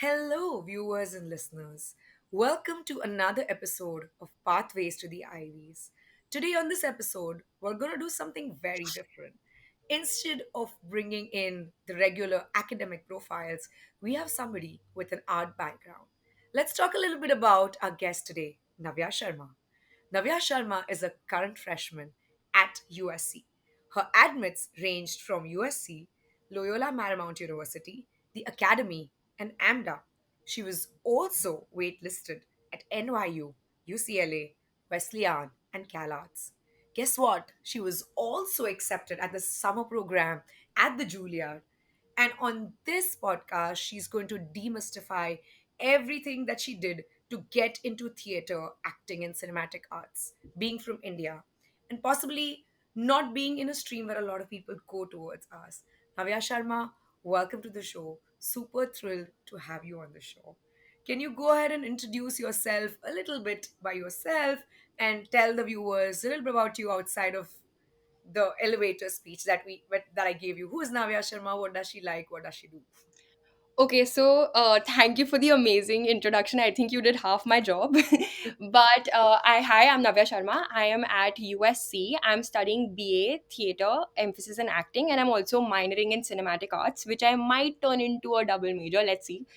Hello, viewers and listeners. Welcome to another episode of Pathways to the Ivies. Today, on this episode, we're going to do something very different. Instead of bringing in the regular academic profiles, we have somebody with an art background. Let's talk a little bit about our guest today, Navya Sharma. Navya Sharma is a current freshman at USC. Her admits ranged from USC, Loyola Marymount University, the Academy, and AMDA. She was also waitlisted at NYU, UCLA, Wesleyan, and CalArts. Guess what? She was also accepted at the summer program at the Juilliard. And on this podcast, she's going to demystify everything that she did to get into theater, acting, and cinematic arts, being from India, and possibly not being in a stream where a lot of people go towards us. Navya Sharma, welcome to the show. Super thrilled to have you on the show. Can you go ahead and introduce yourself a little bit by yourself and tell the viewers a little bit about you outside of the elevator speech that I gave you? Who is Navya Sharma? What does she like? What does she do? Okay, so thank you for the amazing introduction. I think you did half my job. But I'm Navya Sharma. I am at USC. I'm studying BA Theatre, emphasis in acting, and I'm also minoring in cinematic arts, which I might turn into a double major. Let's see.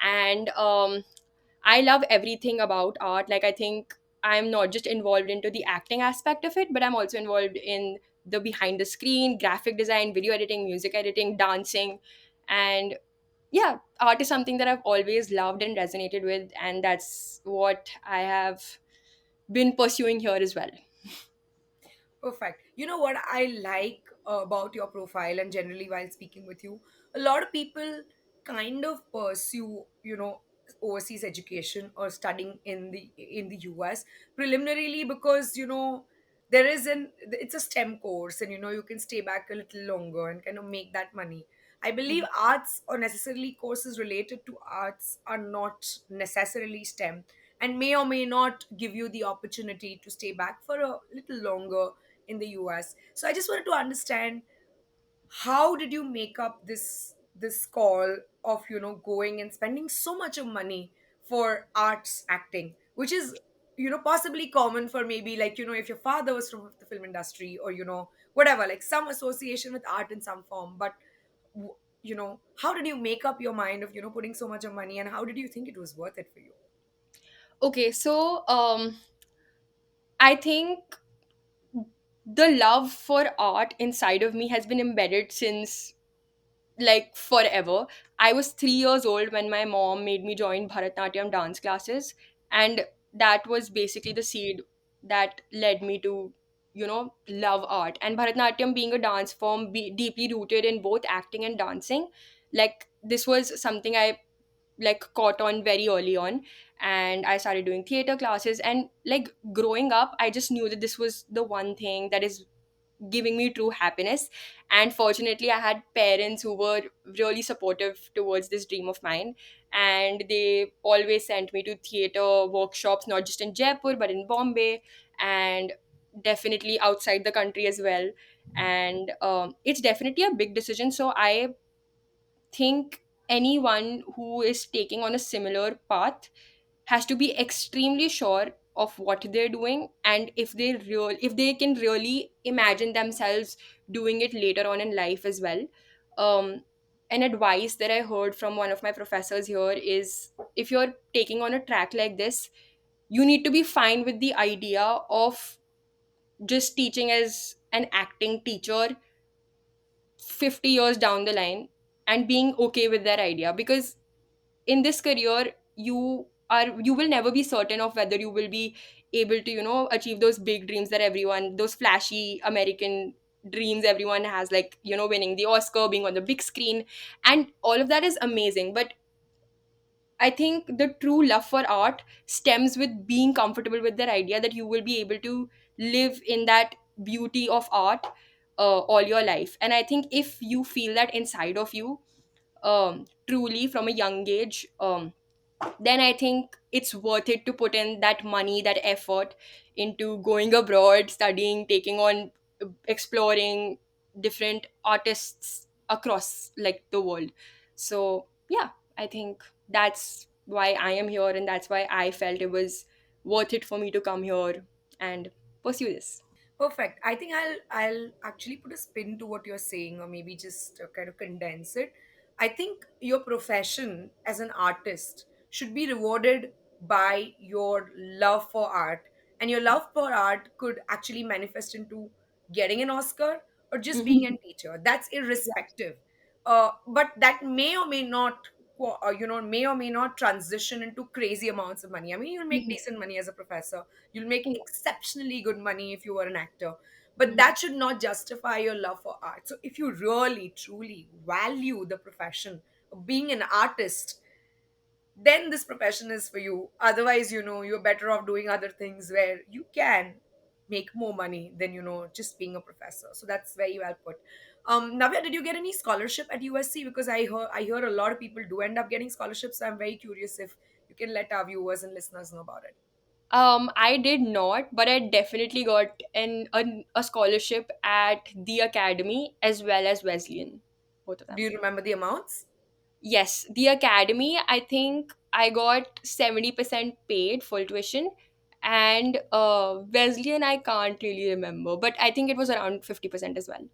And I love everything about art. Like, I think I'm not just involved into the acting aspect of it, but I'm also involved in the behind the screen, graphic design, video editing, music editing, dancing, and yeah, art is something that I've always loved and resonated with, and that's what I have been pursuing here as well. Perfect. You know what I like about your profile, and generally while speaking with you, a lot of people kind of pursue, overseas education or studying in the US preliminarily because there is an it's a STEM course, and you can stay back a little longer and kind of make that money. I believe arts or necessarily courses related to arts are not necessarily STEM and may or may not give you the opportunity to stay back for a little longer in the US. So I just wanted to understand, how did you make up this call of going and spending so much of money for arts acting, which is possibly common for maybe, like, if your father was from the film industry, or whatever, like some association with art in some form. But how did you make up your mind of putting so much of money, and how did you think it was worth it for you? Okay, so I think the love for art inside of me has been embedded since like forever. I was 3 years old when my mom made me join Bharatanatyam dance classes, and that was basically the seed that led me to, love art. And Bharatanatyam being a dance form, deeply rooted in both acting and dancing, like this was something I like caught on very early on, and I started doing theater classes. And like growing up, I just knew that this was the one thing that is giving me true happiness. And fortunately, I had parents who were really supportive towards this dream of mine, and they always sent me to theater workshops, not just in Jaipur but in Bombay, and definitely outside the country as well. And it's definitely a big decision, so I think anyone who is taking on a similar path has to be extremely sure of what they're doing, and if they can really imagine themselves doing it later on in life as well. um an advice that I heard from one of my professors here is, if you're taking on a track like this, you need to be fine with the idea of just teaching as an acting teacher 50 years down the line, and being okay with that idea, because in this career you will never be certain of whether you will be able to achieve those big dreams that everyone, those flashy American dreams everyone has, like winning the Oscar, being on the big screen, and all of that is amazing. But I think the true love for art stems with being comfortable with that idea that you will be able to live in that beauty of art all your life. And I think if you feel that inside of you, truly from a young age, then I think it's worth it to put in that money, that effort into going abroad, studying, taking on, exploring different artists across like the world. So yeah, I think that's why I am here, and that's why I felt it was worth it for me to come here and pursue this. Perfect. I think I'll actually put a spin to what you're saying, or maybe just kind of condense it. I think your profession as an artist should be rewarded by your love for art, and your love for art could actually manifest into getting an Oscar or just being a teacher. That's irrespective. But that may or may not, may or may not transition into crazy amounts of money. I mean, you'll make decent money as a professor. You'll make Yeah. exceptionally good money if you were an actor, but Mhm. that should not justify your love for art. So if you really truly value the profession of being an artist, then this profession is for you. Otherwise, you're better off doing other things where you can make more money than, just being a professor. So that's very well put. Navya, did you get any scholarship at USC? Because I hear a lot of people do end up getting scholarships. So I'm very curious if you can let our viewers and listeners know about it. I did not, but I definitely got a scholarship at the academy as well as Wesleyan, both of Do them. you remember the amounts? Yes, the academy, I think I got 70% paid full tuition, and Wesleyan, I can't really remember, but I think it was around 50% as well.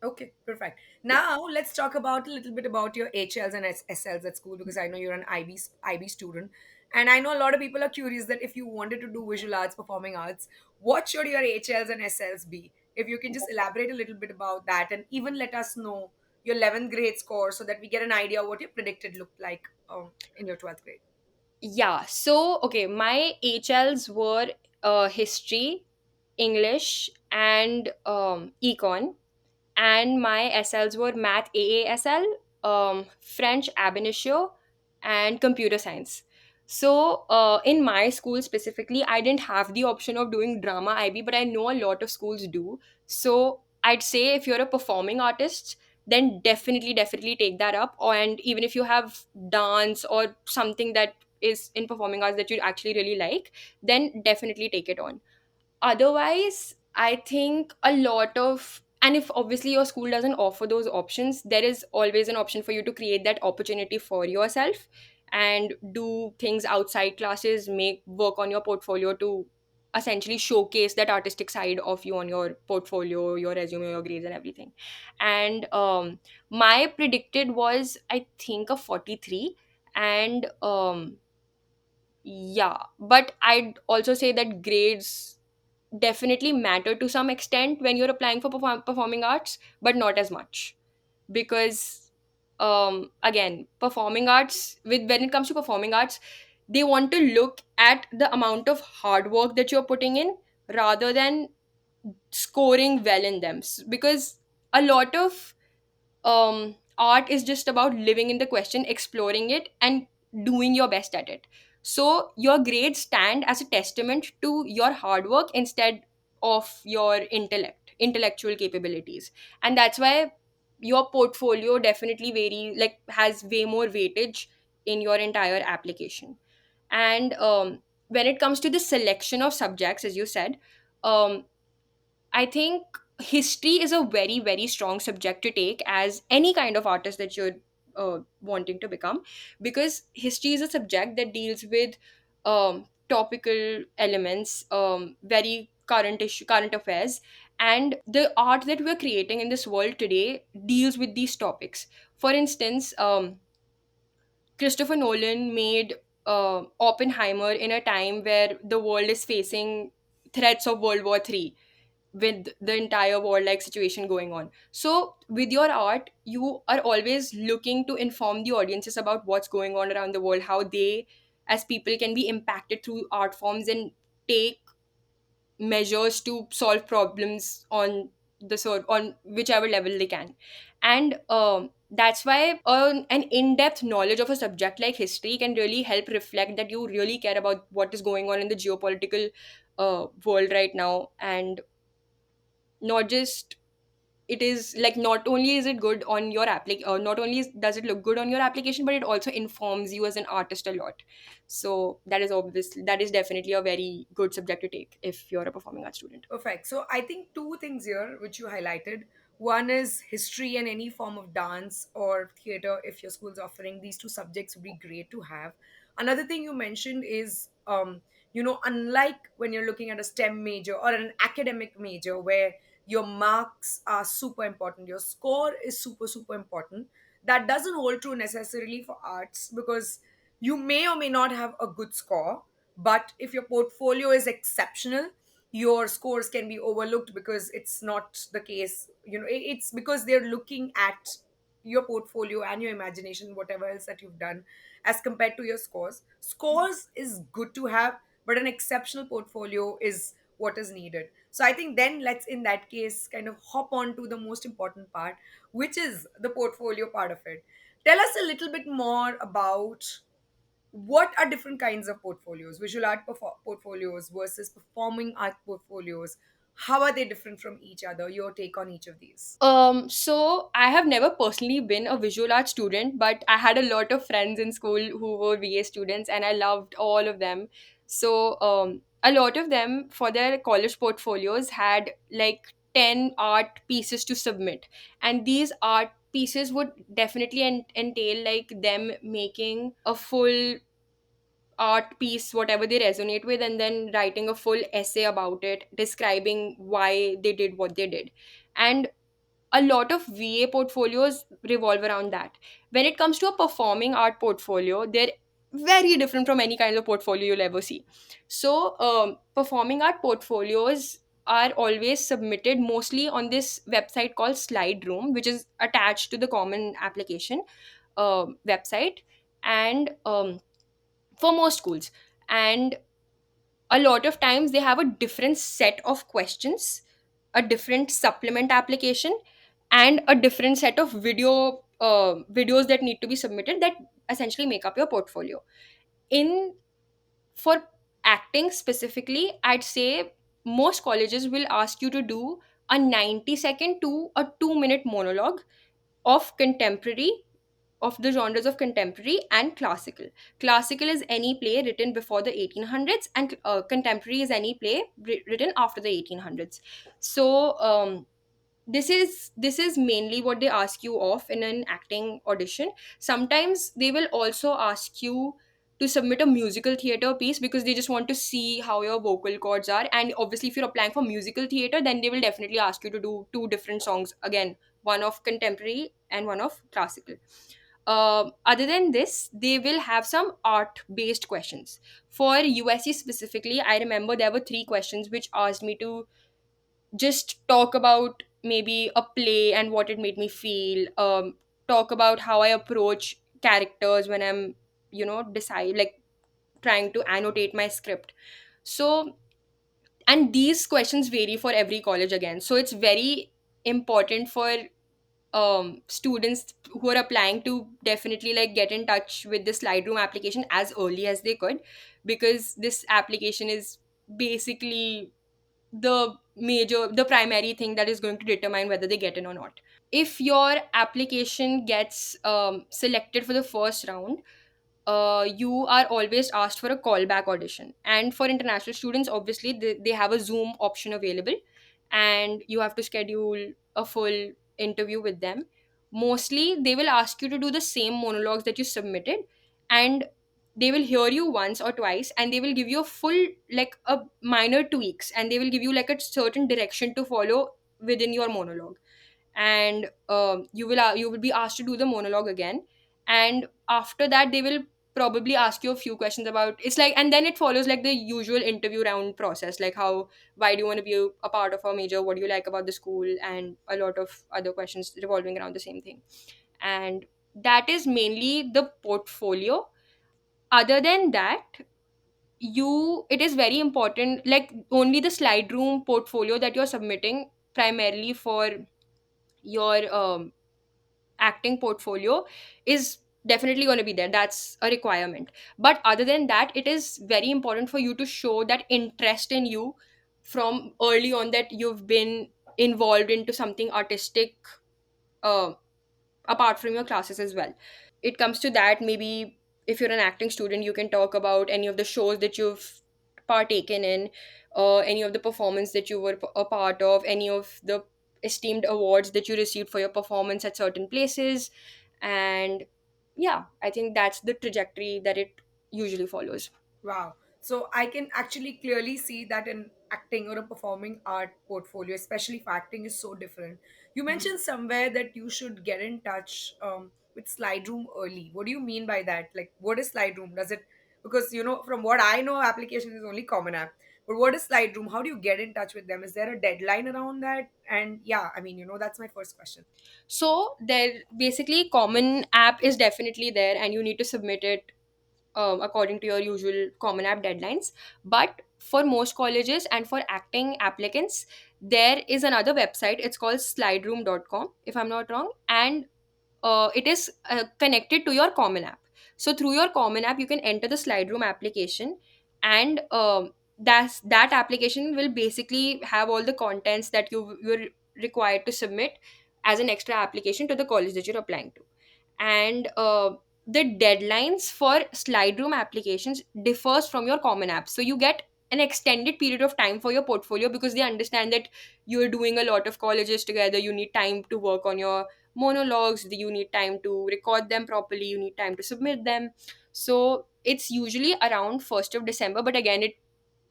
Okay, perfect. Yeah. Now let's talk about a little bit about your HLs and SLs at school, because I know you're an IB student, and I know a lot of people are curious that if you wanted to do visual arts, performing arts, what should your HLs and SLs be? If you can just elaborate a little bit about that, and even let us know your 11th grade score so that we get an idea of what your predicted looked like in your 12th grade. Yeah. So, okay, my HLs were history, English, and econ, and my SLs were math AASL, French ab initio, and computer science. So, in my school specifically, I didn't have the option of doing drama IB, but I know a lot of schools do. So, I'd say if you're a performing artist, then definitely take that up. And even if you have dance or something that is in performing arts that you actually really like, then definitely take it on. Otherwise, I think a lot of, and if obviously your school doesn't offer those options, there is always an option for you to create that opportunity for yourself and do things outside classes, make work on your portfolio to essentially showcase that artistic side of you on your portfolio, your resume, your grades, and everything. And my predicted was, I think, a 43. And yeah, but I'd also say that grades definitely matter to some extent when you're applying for performing arts, but not as much. Because again, performing arts, with when it comes to performing arts, they want to look at the amount of hard work that you're putting in rather than scoring well in them. Because a lot of art is just about living in the question, exploring it, and doing your best at it. So your grades stand as a testament to your hard work instead of your intellectual capabilities. And that's why your portfolio definitely has way more weightage in your entire application. And when it comes to the selection of subjects, as you said, um, I think history is a very, very strong subject to take as any kind of artist that you're wanting to become, because history is a subject that deals with topical elements, very current affairs, and the art that we're creating in this world today deals with these topics. For instance, Christopher Nolan made Oppenheimer in a time where the world is facing threats of World War III, with the entire war like situation going on. So, with your art, you are always looking to inform the audiences about what's going on around the world, how they, as people, can be impacted through art forms and take measures to solve problems on on whichever level they can. And that's why an in-depth knowledge of a subject like history can really help reflect that you really care about what is going on in the geopolitical world right now, and not just, it is like, not only is it good on your not only does it look good on your application, but it also informs you as an artist a lot. So that is definitely a very good subject to take if you're a performing arts student. Perfect. So I think two things here which you highlighted. One is history and any form of dance or theater. If your school's offering these two subjects, would be great to have. Another thing you mentioned is, unlike when you're looking at a STEM major or an academic major where your marks are super important, your score is super, super important. That doesn't hold true necessarily for arts, because you may or may not have a good score, but if your portfolio is exceptional, your scores can be overlooked because it's not the case. It's because they're looking at your portfolio and your imagination, whatever else that you've done, as compared to your scores is good to have, but an exceptional portfolio is what is needed. So I think then let's, in that case, kind of hop on to the most important part, which is the portfolio part of it. Tell us a little bit more about what are different kinds of portfolios, visual art portfolios versus performing art portfolios. How are they different from each other? Your take on each of these. So I have never personally been a visual art student, but I had a lot of friends in school who were VA students, and I loved all of them. So a lot of them for their college portfolios had like 10 art pieces to submit, and these art pieces would definitely entail like them making a full art piece, whatever they resonate with, and then writing a full essay about it, describing why they did what they did. And a lot of VA portfolios revolve around that. When it comes to a performing art portfolio, they're very different from any kind of portfolio you'll ever see. So, performing art portfolios are always submitted mostly on this website called SlideRoom, which is attached to the common application website, and for most schools. And a lot of times they have a different set of questions, a different supplement application, and a different set of videos that need to be submitted that essentially make up your portfolio. In For acting specifically, I'd say most colleges will ask you to do a 90-second to a 2-minute monologue of contemporary, of the genres of contemporary and classical. Classical is any play written before the 1800s, and contemporary is any play written after the 1800s. So this is mainly what they ask you of in an acting audition. Sometimes they will also ask you to submit a musical theater piece because they just want to see how your vocal cords are. And obviously if you're applying for musical theater, then they will definitely ask you to do two different songs again, one of contemporary and one of classical. Other than this, they will have some art based questions. For USC specifically, I remember there were three questions which asked me to just talk about maybe a play and what it made me feel, talk about how I approach characters when I'm, decide like trying to annotate my script. So, and these questions vary for every college again, so it's very important for students who are applying to definitely like get in touch with the SlideRoom application as early as they could, because this application is basically the primary thing that is going to determine whether they get in or not. If your application gets selected for the first round, you are always asked for a callback audition. And for international students, obviously, they have a Zoom option available, and you have to schedule a full interview with them. Mostly, they will ask you to do the same monologues that you submitted, and they will hear you once or twice, and they will give you a full, like a minor tweaks, and they will give you like a certain direction to follow within your monologue. And you will be asked to do the monologue again, and after that they will probably ask you a few questions about, it's like, and then it follows like the usual interview round process, like how, why do you want to be a part of our major, what do you like about the school, and a lot of other questions revolving around the same thing. And that is mainly the portfolio. Other than that, it is very important, like only the slide room portfolio that you're submitting primarily for your acting portfolio is definitely going to be there. That's a requirement. But other than that, it is very important for you to show that interest in you from early on, that you've been involved into something artistic uh, apart from your classes as well. It comes to that, maybe if you're an acting student, you can talk about any of the shows that you've partaken in, any of the performance that you were a part of, any of the esteemed awards that you received for your performance at certain places. And yeah, I think that's the trajectory that it usually follows. Wow. So I can actually clearly see that in acting or a performing art portfolio, especially if acting is so different. You mentioned somewhere that you should get in touch with SlideRoom early. What do you mean by that? Like, what is SlideRoom? Does it, because from what I know, application is only Common App. But what is SlideRoom? How do you get in touch with them? Is there a deadline around that? And yeah, I mean, that's my first question. So there basically common app is definitely there, and you need to submit it according to your usual common app deadlines. But for most colleges and for acting applicants, there is another website. It's called slideroom.com, if I'm not wrong. And it is connected to your common app. So through your common app you can enter the SlideRoom application, and that application will basically have all the contents that you're required to submit as an extra application to the college that you're applying to. And the deadlines for SlideRoom applications differs from your common app, so you get an extended period of time for your portfolio, because they understand that you're doing a lot of colleges together. You need time to work on your monologues, you need time to record them properly, you need time to submit them. So it's usually around 1st of December, but again it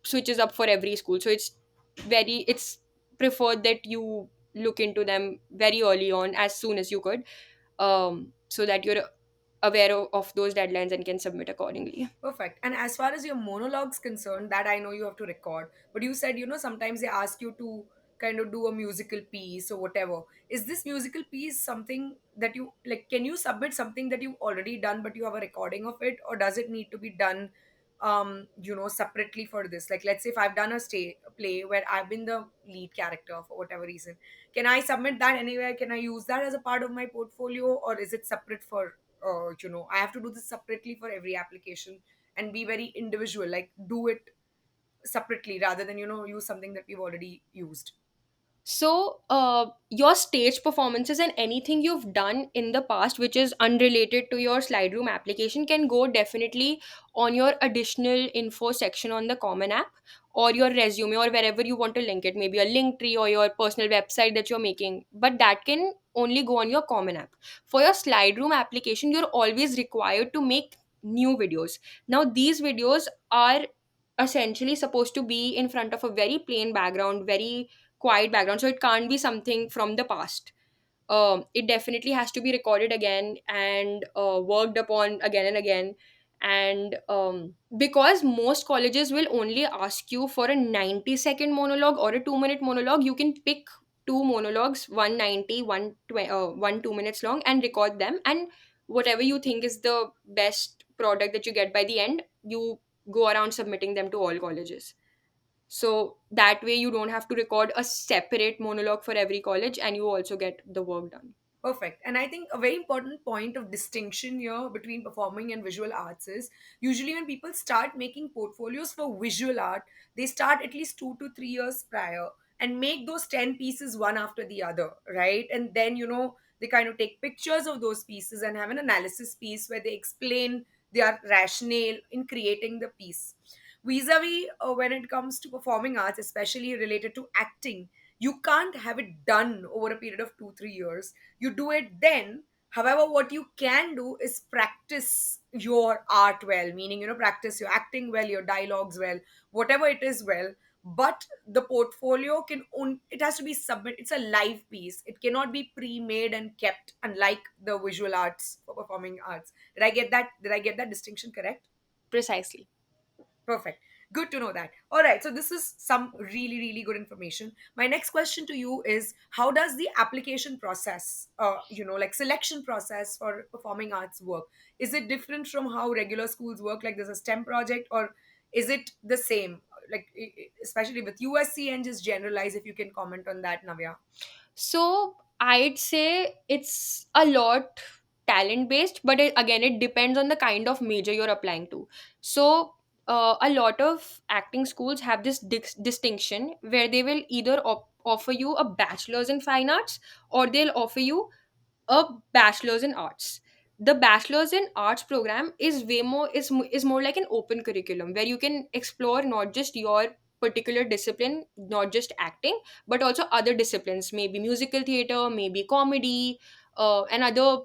switches up for every school. So it's preferred that you look into them very early on, as soon as you could, so that you're aware of those deadlines and can submit accordingly. Perfect. And as far as your monologues concerned, that I know you have to record. But you said, sometimes they ask you to kind of do a musical piece or whatever. Is this musical piece something that you like? Can you submit something that you've already done, but you have a recording of it, or does it need to be done, separately for this? Like, let's say if I've done a play where I've been the lead character for whatever reason, can I submit that anywhere? Can I use that as a part of my portfolio, or is it separate for? I have to do this separately for every application and be very individual, like do it separately rather than use something that we've already used. So, your stage performances and anything you've done in the past, which is unrelated to your SlideRoom application, can go definitely on your additional info section on the Common App, or your resume, or wherever you want to link it, maybe a link tree or your personal website that you're making. But that can only go on your Common App. For your SlideRoom application, you're always required to make new videos. Now, these videos are essentially supposed to be in front of a very plain background, very quiet background, so it can't be something from the past. It definitely has to be recorded again and worked upon again and again. And because most colleges will only ask you for a 90-second monologue or a 2-minute monologue, you can pick two monologues, 190, 1 2 minutes long, and record them. And whatever you think is the best product that you get by the end, you go around submitting them to all colleges. So that way you don't have to record a separate monologue for every college, and you also get the work done. Perfect. And I think a very important point of distinction here between performing and visual arts is usually when people start making portfolios for visual art, they start at least 2 to 3 years prior and make those 10 pieces one after the other, right? And then, they kind of take pictures of those pieces and have an analysis piece where they explain their rationale in creating the piece. Vis-a-vis, when it comes to performing arts, especially related to acting, you can't have it done over a period of 2 3 years. You do it then. However, what you can do is practice your art well, meaning, practice your acting well, your dialogues well, whatever it is well. But the portfolio it has to be submit. It's a live piece. It cannot be pre-made and kept, unlike the visual arts for performing arts. Did I get that distinction correct? Precisely. Perfect. Good to know that. All right. So, this is some really, really good information. My next question to you is, how does the application process, like selection process for performing arts work? Is it different from how regular schools work? Like there's a STEM project, or is it the same? Like, especially with USC, and just generalize if you can comment on that, Navya. So I'd say it's a lot talent based, but again, it depends on the kind of major you're applying to. So a lot of acting schools have this distinction where they will either offer you a bachelor's in fine arts, or they'll offer you a bachelor's in arts. The bachelor's in arts program is way more is more like an open curriculum, where you can explore not just your particular discipline, not just acting, but also other disciplines, maybe musical theater, maybe comedy, and other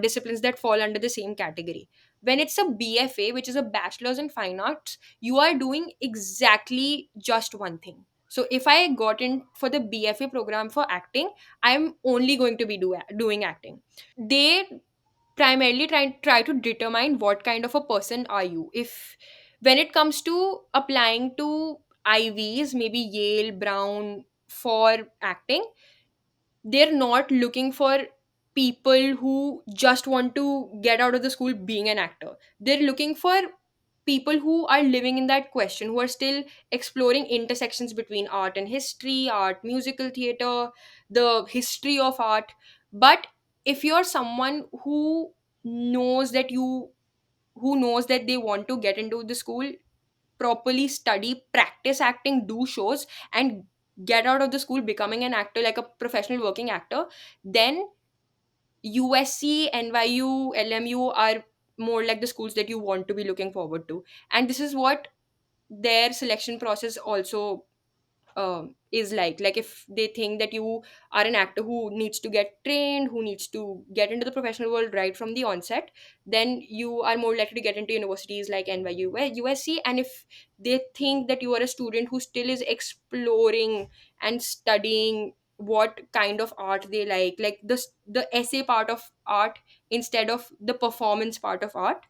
disciplines that fall under the same category. When it's a BFA, which is a bachelor's in fine arts, you are doing exactly just one thing. So if I got in for the BFA program for acting, I'm only going to be doing acting. They primarily try to determine what kind of a person are you. If when it comes to applying to Ivies, maybe Yale, Brown, for acting, they're not looking for people who just want to get out of the school being an actor. They're looking for people who are living in that question, who are still exploring intersections between art and history, art, musical theater, the history of art. But if you're someone knows that you who knows that they want to get into the school, properly study, practice acting, do shows, and get out of the school becoming an actor, like a professional working actor, then USC, NYU, LMU are more like the schools that you want to be looking forward to. And this is what their selection process also is like if they think that you are an actor who needs to get trained, who needs to get into the professional world right from the onset, then you are more likely to get into universities like NYU, USC. And if they think that you are a student who still is exploring and studying what kind of art they like the essay part of art instead of the performance part of art,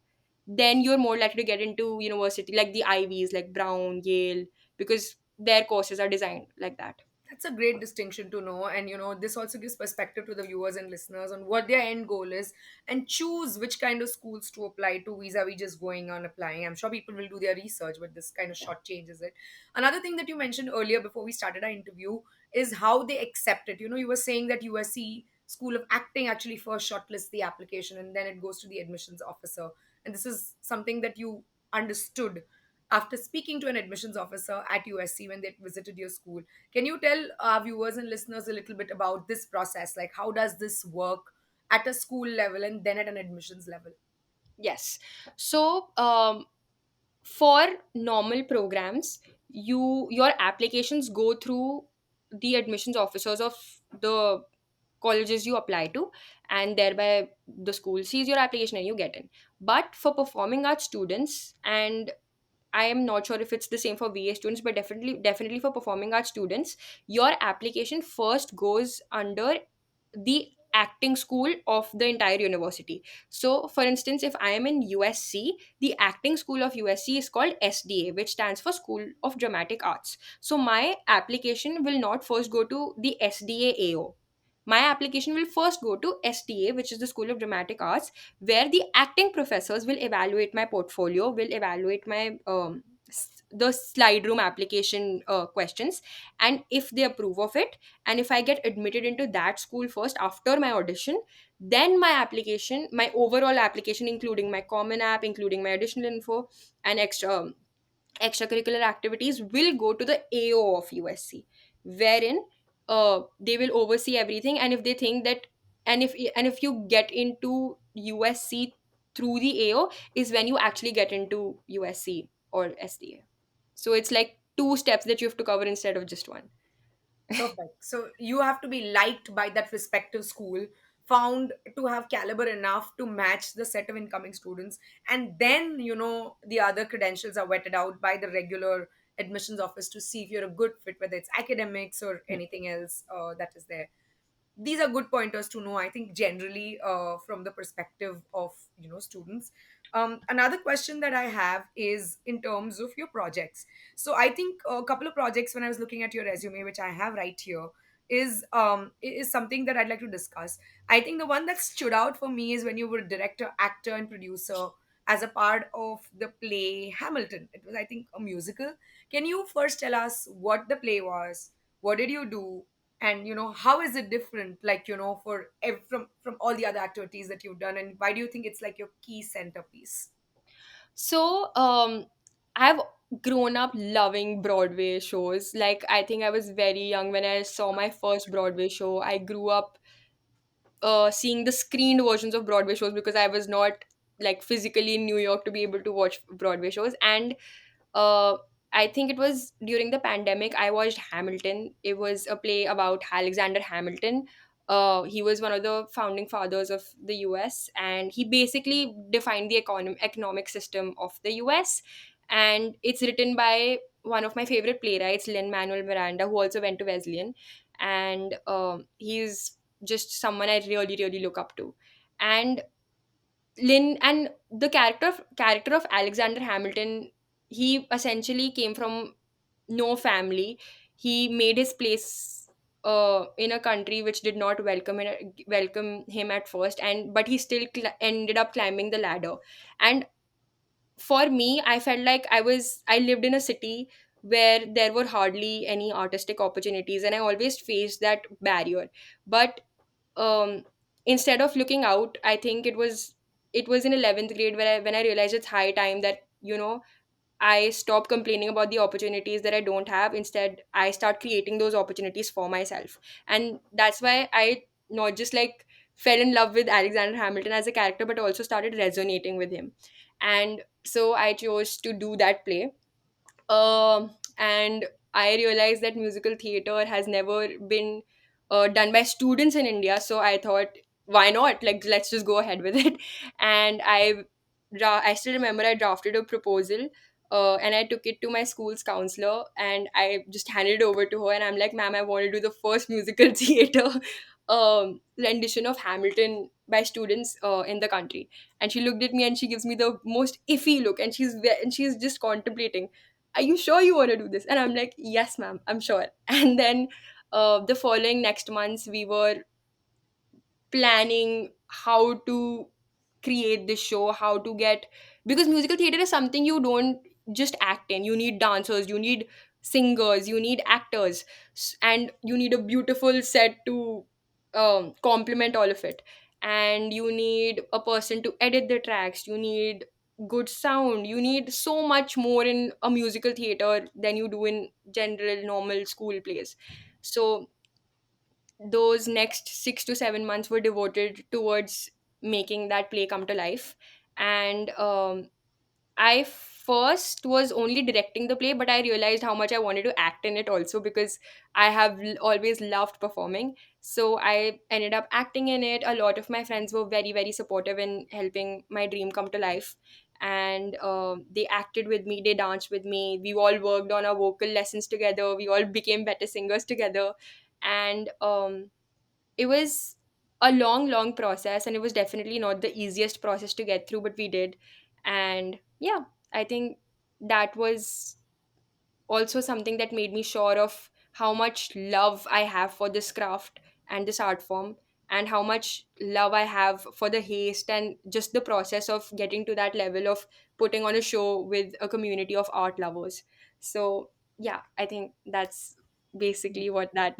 then you're more likely to get into university like the Ivies, like Brown, Yale, because their courses are designed like that. That's a great distinction to know. And, this also gives perspective to the viewers and listeners on what their end goal is and choose which kind of schools to apply to vis a vis just going on applying. I'm sure people will do their research, but this kind of short changes it. Another thing that you mentioned earlier before we started our interview is how they accept it. You were saying that USC School of Acting actually first shortlists the application and then it goes to the admissions officer. And this is something that you understood after speaking to an admissions officer at USC when they visited your school. Can you tell our viewers and listeners a little bit about this process? Like, how does this work at a school level and then at an admissions level? Yes. So for normal programs, your applications go through the admissions officers of the colleges you apply to, and thereby the school sees your application and you get in. But for performing arts students, and I am not sure if it's the same for VA students, but definitely for performing arts students, your application first goes under the acting school of the entire university. So, for instance, if I am in USC, the acting school of USC is called SDA, which stands for School of Dramatic Arts. So, my application will not first go to the SDA AO. My application will first go to SDA, which is the School of Dramatic Arts, where the acting professors will evaluate my portfolio, will evaluate my the SlideRoom application questions, and if they approve of it, and if I get admitted into that school first after my audition, then my application, my overall application, including my common app, including my additional info and extracurricular activities, will go to the AO of USC, wherein they will oversee everything. And if they think that, and if you get into USC through the AO, is when you actually get into USC or SDA. So it's like two steps that you have to cover instead of just one. Perfect. So you have to be liked by that respective school, found to have caliber enough to match the set of incoming students, and then the other credentials are vetted out by the regular admissions office to see if you're a good fit, whether it's academics or anything else that is there. These are good pointers to know, I think, generally from the perspective of students. Another question that I have is in terms of your projects. So I think a couple of projects when I was looking at your resume, which I have right here, is something that I'd like to discuss. I think the one that stood out for me is when you were director, actor, and producer as a part of the play Hamilton. It was, I think, a musical. Can you first tell us what the play was, what did you do, and how is it different, like from all the other activities that you've done, and why do you think it's like your key centerpiece? So, I've grown up loving Broadway shows. Like, I think I was very young when I saw my first Broadway show. I grew up seeing the screened versions of Broadway shows because I was not like physically in New York to be able to watch Broadway shows. And uh, I think it was during the pandemic, I watched Hamilton. It was a play about Alexander Hamilton. He was one of the founding fathers of the US, and he basically defined the economic system of the US. And it's written by one of my favorite playwrights, Lin Manuel Miranda, who also went to Wesleyan. And he's just someone I really, really look up to. And Lynn and the character of Alexander Hamilton, he essentially came from no family. He made his place in a country which did not welcome him at first, and but he still ended up climbing the ladder. And for me, I felt like I lived in a city where there were hardly any artistic opportunities, and I always faced that barrier. But um instead of looking out, I think it was in 11th grade where when I realized it's high time that I stop complaining about the opportunities that I don't have. Instead, I start creating those opportunities for myself. And that's why I not just like fell in love with Alexander Hamilton as a character, but also started resonating with him. And so I chose to do that play. And I realized that musical theater has never been done by students in India. So I thought, why not? Like, let's just go ahead with it. And I still remember I drafted a proposal. And I took it to my school's counselor and I just handed it over to her. And I'm like, ma'am, I want to do the first musical theater rendition of Hamilton by students in the country. And she looked at me and she gives me the most iffy look, and she's just contemplating, are you sure you want to do this? And I'm like, yes, ma'am, I'm sure. And then the following next months, we were planning how to create this show, how to get, because musical theater is something you don't just act in. You need dancers, you need singers, you need actors, and you need a beautiful set to complement all of it. And you need a person to edit the tracks, you need good sound, you need so much more in a musical theater than you do in general normal school plays. So those next 6 to 7 months were devoted towards making that play come to life. And I first was only directing the play, but I realized how much I wanted to act in it also, because I have always loved performing. So I ended up acting in it. A lot of my friends were very, very supportive in helping my dream come to life. And they acted with me, they danced with me. We all worked on our vocal lessons together. We all became better singers together. And it was a long, long process, and it was definitely not the easiest process to get through, but we did. And yeah, I think that was also something that made me sure of how much love I have for this craft and this art form, and how much love I have for the haste and just the process of getting to that level of putting on a show with a community of art lovers. So yeah, I think that's basically what that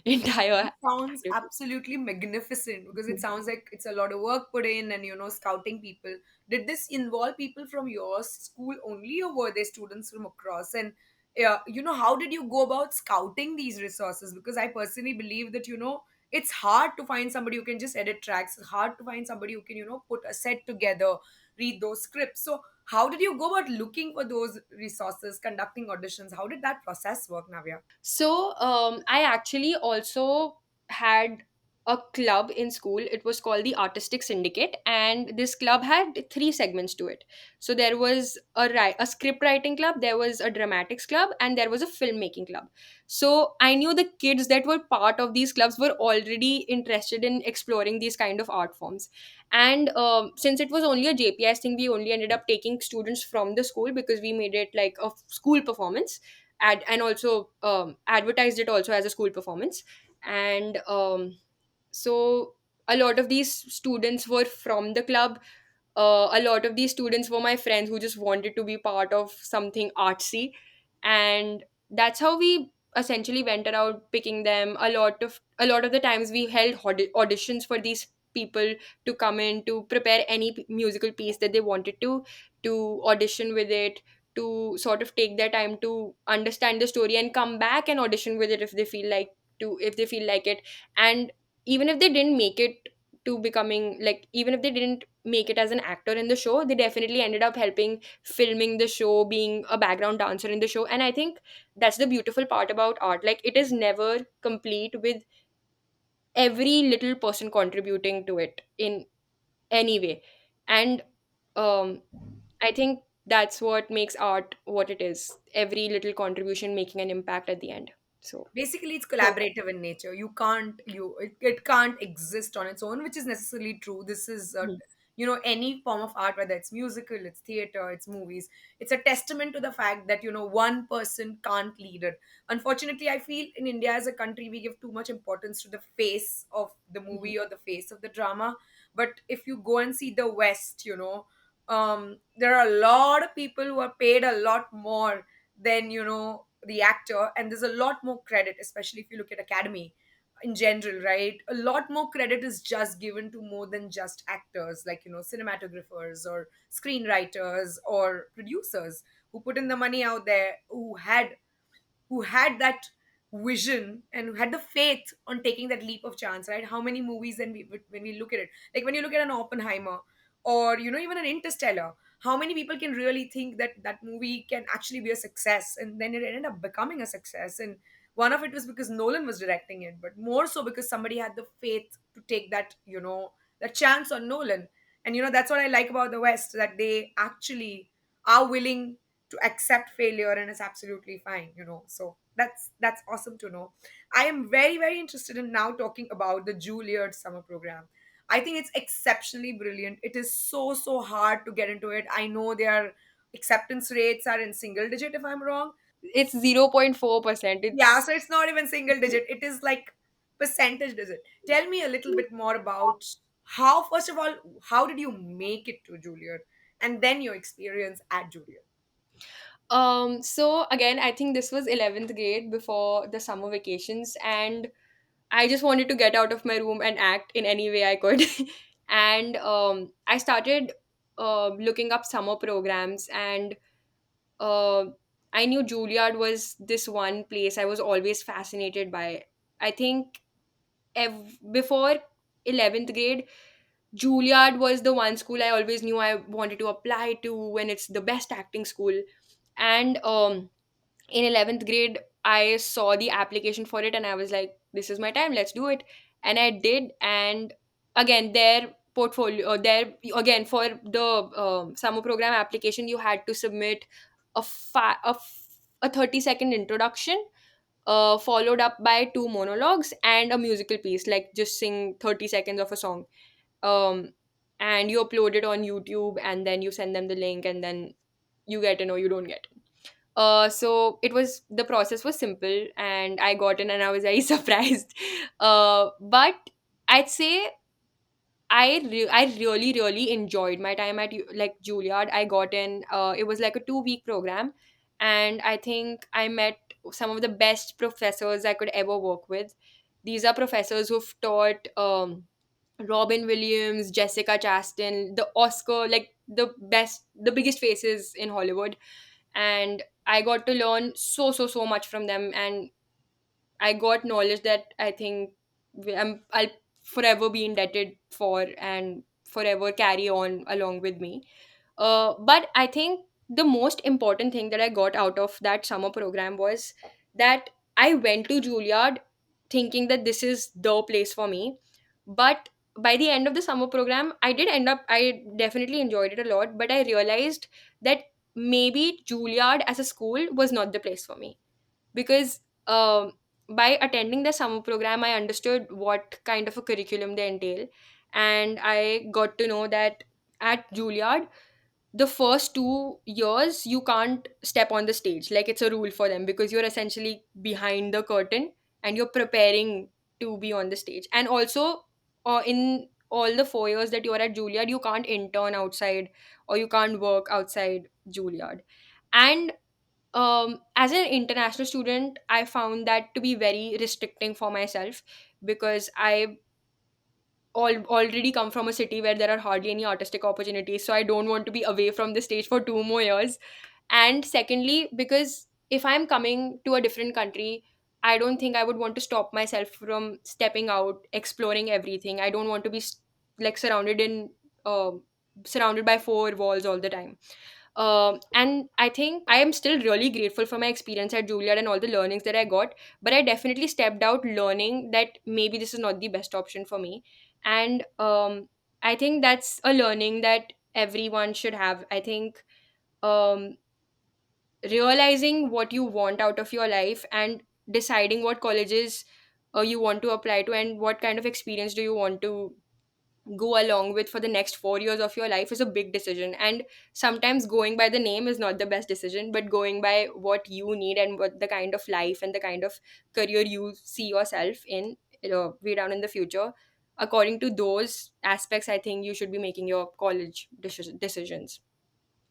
entire It sounds activity. absolutely magnificent because it sounds like it's a lot of work put in and scouting people. Did this involve people from your school only, or were there students from across? And how did you go about scouting these resources? Because I personally believe that it's hard to find somebody who can just edit tracks. It's hard to find somebody who can put a set together, read those scripts. So how did you go about looking for those resources, conducting auditions? How did that process work, Navya? So, I actually also had a club in school. It was called the Artistic Syndicate, and this club had three segments to it. So there was a script writing club, there was a dramatics club, and there was a filmmaking club. So I knew the kids that were part of these clubs were already interested in exploring these kind of art forms. And since it was only a JPS thing, we only ended up taking students from the school because we made it like a school performance, and also advertised it also as a school performance. And so a lot of these students were from the club. A lot of these students were my friends who just wanted to be part of something artsy. And that's how we essentially went around picking them. A lot of the times we held auditions for these people to come in to prepare any musical piece that they wanted to audition with it, to sort of take their time to understand the story and come back and audition with it if they feel like it. And even if they didn't make it to becoming, like, even if they didn't make it as an actor in the show, they definitely ended up helping filming the show, being a background dancer in the show. And I think that's the beautiful part about art. Like, it is never complete with every little person contributing to it in any way. And um I think that's what makes art what it is, every little contribution making an impact at the end. So Basically it's so collaborative in nature. You can't you it can't exist on its own, which is necessarily true. This is any form of art, whether it's musical, it's theater, it's movies, it's a testament to the fact that one person can't lead it. Unfortunately, I feel in India as a country we give too much importance to the face of the Mhm. movie or the face of the drama. But if you go and see the West, there are a lot of people who are paid a lot more than the actor, and there's a lot more credit, especially if you look at academy in general, right? A lot more credit is just given to more than just actors, like cinematographers or screenwriters or producers who put in the money out there, who had that vision and who had the faith on taking that leap of chance, right? How many movies, when we look at it, like when you look at an Oppenheimer or even an Interstellar, how many people can really think that that movie can actually be a success, and then it ended up becoming a success? And one of it was because Nolan was directing it, but more so because somebody had the faith to take that chance on Nolan. And that's what I like about the West, that they actually are willing to accept failure, and it's absolutely fine. So that's awesome to know. I am very, very interested in now talking about the Juilliard Summer Program. I think it's exceptionally brilliant. It is so, so hard to get into it. I know their acceptance rates are in single digit, if I'm wrong. It's 0.4%. Yeah, It's so it's not even single digit, it is like percentage digit. Tell me a little bit more about how, first of all, how did you make it to Juilliard, and then your experience at Juilliard. so again, I think this was 11th grade before the summer vacations, and I just wanted to get out of my room and act in any way I could. And I started looking up summer programs, and uh, I knew Juilliard was this one place I was always fascinated by. I think before 11th grade, Juilliard was the one school I always knew I wanted to apply to when it's the best acting school. And in 11th grade, I saw the application for it and I was like, this is my time, let's do it. And I did. And again, their portfolio, there again, for the summer program application, you had to submit a 30-second introduction, followed up by two monologues and a musical piece, like just sing 30 seconds of a song. Um, and you upload it on YouTube, and then you send them the link, and then you get it or you don't get it. So it was, the process was simple, and I got in, and I was very surprised. But I'd say I really, really enjoyed my time at like Juilliard. I got in. It was like a 2 week program, and I think I met some of the best professors I could ever work with. These are professors who've taught Robin Williams, Jessica Chastain, the Oscar, like the biggest faces in Hollywood. And I got to learn so much from them, and I got knowledge that I think I'll forever be indebted for and forever carry on along with me. But I think the most important thing that I got out of that summer program was that I went to Juilliard thinking that this is the place for me. But by the end of the summer program, I definitely enjoyed it a lot, but I realized that maybe Juilliard as a school was not the place for me, because by attending the summer program, I understood what kind of a curriculum they entail. And I got to know that at Juilliard, the first 2 years you can't step on the stage. Like, it's a rule for them, because you're essentially behind the curtain and you're preparing to be on the stage. And also, in all the 4 years that you're at Juilliard, you can't intern outside or you can't work outside Juilliard. And as an international student, I found that to be very restricting for myself, because I already come from a city where there are hardly any artistic opportunities, so I don't want to be away from the stage for 2 more years. And secondly, because if I'm coming to a different country, I don't think I would want to stop myself from stepping out, exploring everything. I don't want to be like surrounded by four walls all the time. And I think I am still really grateful for my experience at Juilliard and all the learnings that I got. But I definitely stepped out learning that maybe this is not the best option for me. And I think that's a learning that everyone should have. I think um, realizing what you want out of your life and deciding what colleges you want to apply to and what kind of experience do you want to go along with for the next 4 years of your life is a big decision. And sometimes going by the name is not the best decision, but going by what you need and what the kind of life and the kind of career you see yourself in, way down in the future, according to those aspects, I think you should be making your college decisions.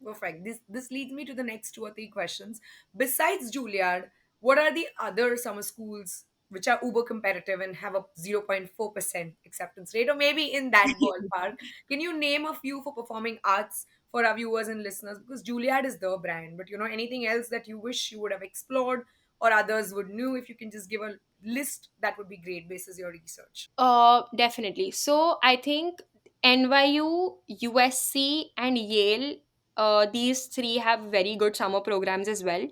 Perfect. This leads me to the next two or three questions. Besides Juilliard, what are the other summer schools which are uber competitive and have a 0.4% acceptance rate, or maybe in that ballpark? Can you name a few for performing arts for our viewers and listeners? Because Juilliard is the brand, but anything else that you wish you would have explored or others would knew, if you can just give a list, that would be great basis your research. Definitely. So I think NYU, USC, and Yale, these three have very good summer programs as well.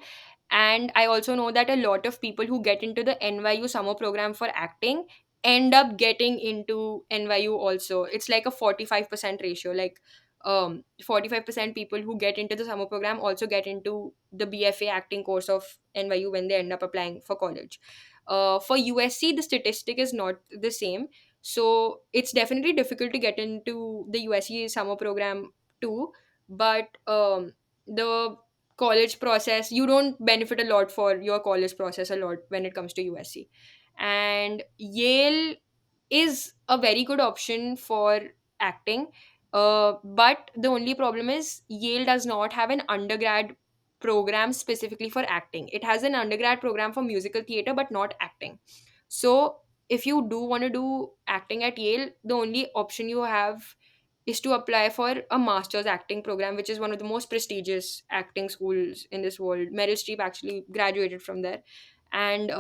And I also know that a lot of people who get into the NYU summer program for acting end up getting into NYU also. It's like a 45% ratio. Like 45% people who get into the summer program also get into the BFA acting course of NYU when they end up applying for college. For USC, the statistic is not the same. So it's definitely difficult to get into the USC summer program too. But the college process, you don't benefit a lot for your college process a lot when it comes to USC. And Yale is a very good option for acting. But the only problem is Yale does not have an undergrad program specifically for acting. It has an undergrad program for musical theater, but not acting. So if you do want to do acting at Yale, the only option you have is to apply for a master's acting program, which is one of the most prestigious acting schools in this world. Meryl Streep actually graduated from there. And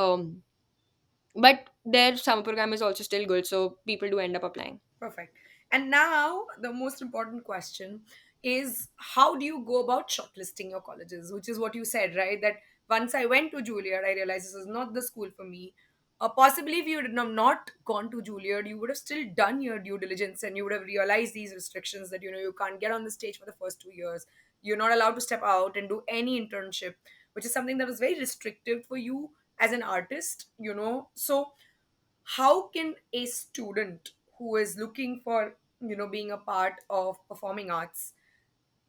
but their summer program is also still good, so people do end up applying. Perfect. And now the most important question is, how do you go about shortlisting your colleges? Which is what you said, right? That once I went to Juilliard, I realized this is not the school for me. Possibly, if you had not gone to Juilliard, you would have still done your due diligence and you would have realized these restrictions that you can't get on the stage for the first 2 years. You're not allowed to step out and do any internship, which is something that was very restrictive for you as an artist. So how can a student who is looking for being a part of performing arts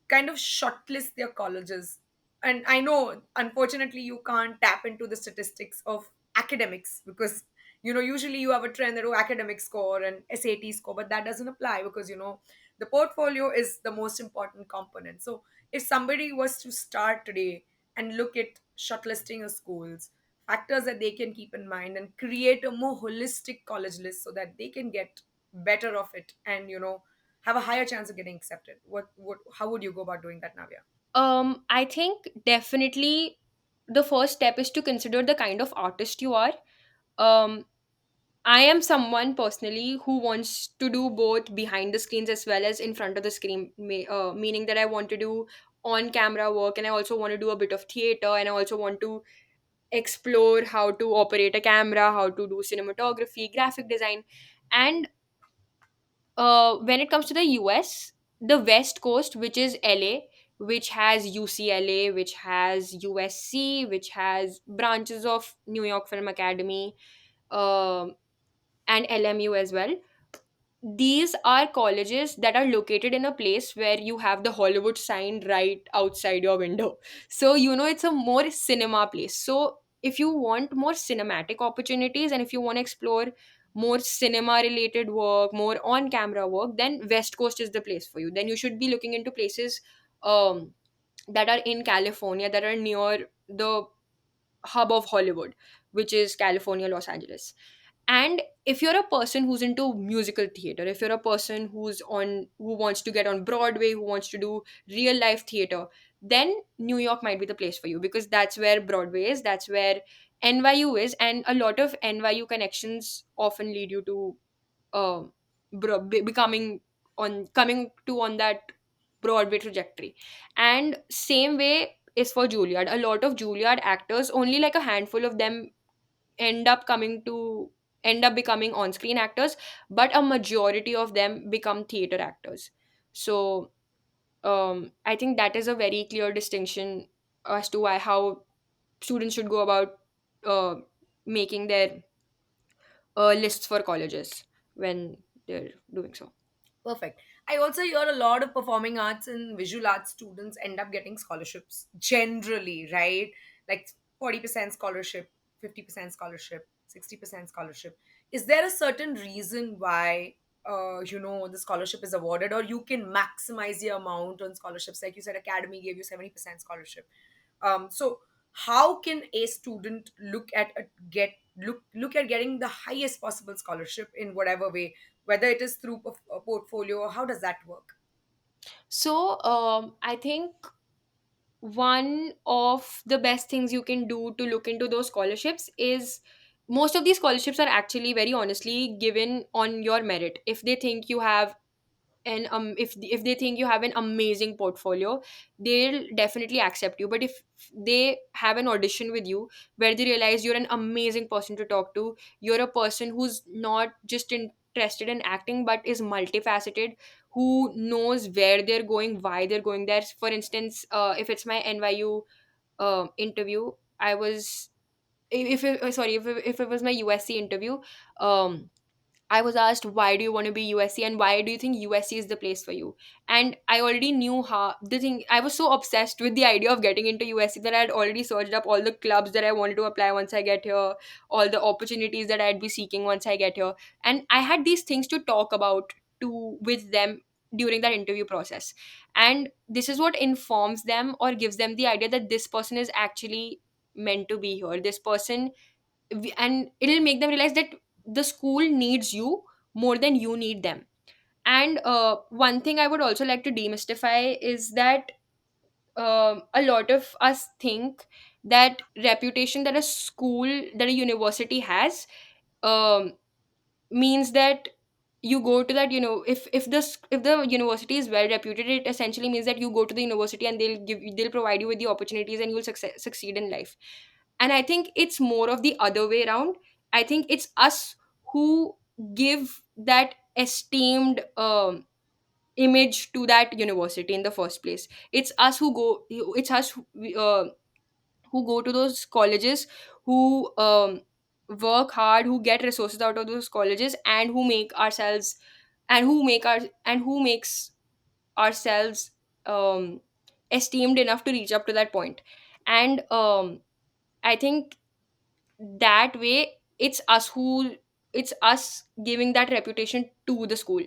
kind of shortlist their colleges? And I know, unfortunately, you can't tap into the statistics of academics because usually you have a trend that academic score and SAT score, but that doesn't apply because the portfolio is the most important component. So if somebody was to start today and look at shortlisting of schools, factors that they can keep in mind and create a more holistic college list so that they can get better of it and have a higher chance of getting accepted, what how would you go about doing that, Navya? I think definitely the first step is to consider the kind of artist you are. Um, I am someone personally who wants to do both behind the screens as well as in front of the screen, meaning that I want to do on camera work and I also want to do a bit of theater and I also want to explore how to operate a camera, how to do cinematography, graphic design. And when it comes to the US, the West Coast, which is LA, which has UCLA, which has USC, which has branches of New York Film Academy, um and LMU as well. These are colleges that are located in a place where you have the Hollywood sign right outside your window. So, it's a more cinema place. So, if you want more cinematic opportunities and if you want to explore more cinema related work, more on camera work, then West Coast is the place for you. Then you should be looking into places um, that are in California, that are near the hub of Hollywood, which is California, Los Angeles. And if you're a person who's into musical theater, if you're a person who wants to get on Broadway, who wants to do real life theater, then New York might be the place for you because that's where Broadway is, that's where NYU is, and a lot of NYU connections often lead you to becoming on coming to on that Broadway trajectory. And same way is for Juilliard. A lot of Juilliard actors, only like a handful of them end up coming to end up becoming on-screen actors, but a majority of them become theater actors. So I think that is a very clear distinction as to why how students should go about uh, making their lists for colleges when they're doing so. Perfect. I also hear a lot of performing arts and visual arts students end up getting scholarships generally, right? Like 40% scholarship, 50% scholarship, 60% scholarship. Is there a certain reason why the scholarship is awarded, or you can maximize the amount on scholarships? Like you said, Academy gave you 70% scholarship. So how can a student look at getting the highest possible scholarship in whatever way, whether it is through a portfolio, or how does that work? So I think one of the best things you can do to look into those scholarships is most of these scholarships are actually very honestly given on your merit. If they think you have and if they think you have an amazing portfolio, they'll definitely accept you. But if they have an audition with you where they realize you're an amazing person to talk to, you're a person who's not just interested in acting but is multifaceted, who knows where they're going, why they're going there. For instance, if it's my NYU interview, I was if it, sorry if it was my USC interview, um I was asked, why do you want to be USC and why do you think USC is the place for you? And I already knew how the thing, I was so obsessed with the idea of getting into USC that I had already searched up all the clubs that I wanted to apply once I get here, all the opportunities that I'd be seeking once I get here. And I had these things to talk about with them during that interview process. And this is what informs them or gives them the idea that this person is actually meant to be here. This person, and it'll make them realize that the school needs you more than you need them. And one thing I would also like to demystify is that a lot of us think that reputation that a school, that a university has, um, means that you go to that, if the university is well reputed, it essentially means that you go to the university and they'll provide you with the opportunities and you'll succeed in life. And I think it's more of the other way around. I think it's us who give that esteemed image to that university in the first place. It's us who go to those colleges, who work hard, who get resources out of those colleges, and who makes ourselves um, esteemed enough to reach up to that point. And I think that way it's us giving that reputation to the school.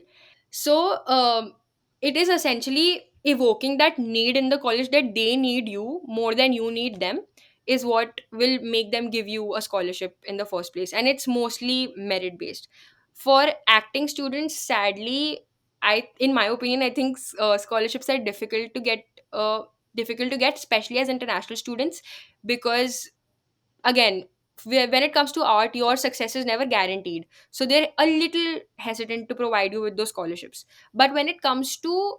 So it is essentially evoking that need in the college, that they need you more than you need them, is what will make them give you a scholarship in the first place. And it's mostly merit based. For acting students, sadly, in my opinion, I think scholarships are uh, difficult to get, especially as international students, because again, when it comes to art, your success is never guaranteed, so they're a little hesitant to provide you with those scholarships. But when it comes to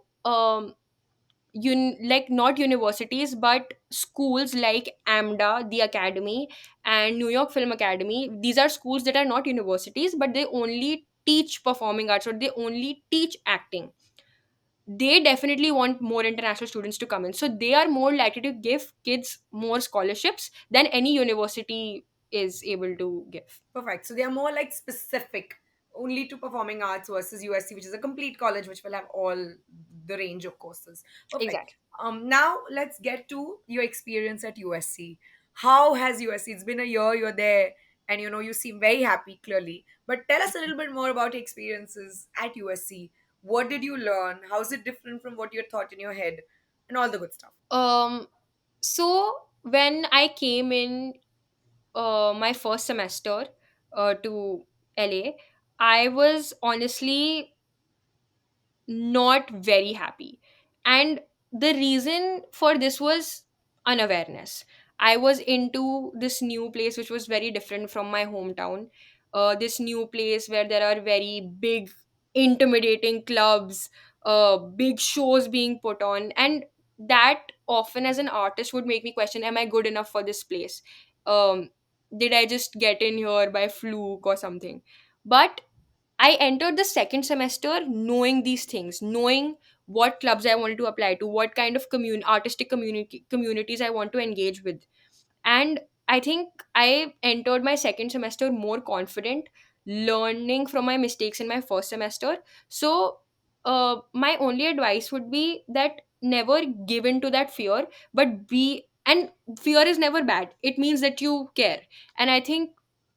like not universities but schools like AMDA, the Academy, and New York Film Academy, these are schools that are not universities but they only teach performing arts or they only teach acting. They definitely want more international students to come in, so they are more likely to give kids more scholarships than any university is able to give. Perfect. So they are more like specific only to performing arts versus USC, which is a complete college which will have all the range of courses. Perfect. Exactly. Now let's get to your experience at USC. How has USC? It's been a year you're there, and you seem very happy clearly. But tell us a little bit more about your experiences at USC. What did you learn? How is it different from what you had thought in your head, and all the good stuff? um so when I came in my first semester to LA, I was honestly not very happy. And the reason for this was unawareness. I was into this new place which was very different from my hometown. This new place where there are very big intimidating clubs, big shows being put on, and that often as an artist would make me question, am I good enough for this place? um, did I just get in here by fluke or something? But I entered the second semester knowing these things, knowing what clubs I wanted to apply to, what kind of artistic communities I want to engage with. And I think I entered my second semester more confident, learning from my mistakes in my first semester. So my only advice would be that never give in to that fear, but be and fear is never bad, it means that you care. And I think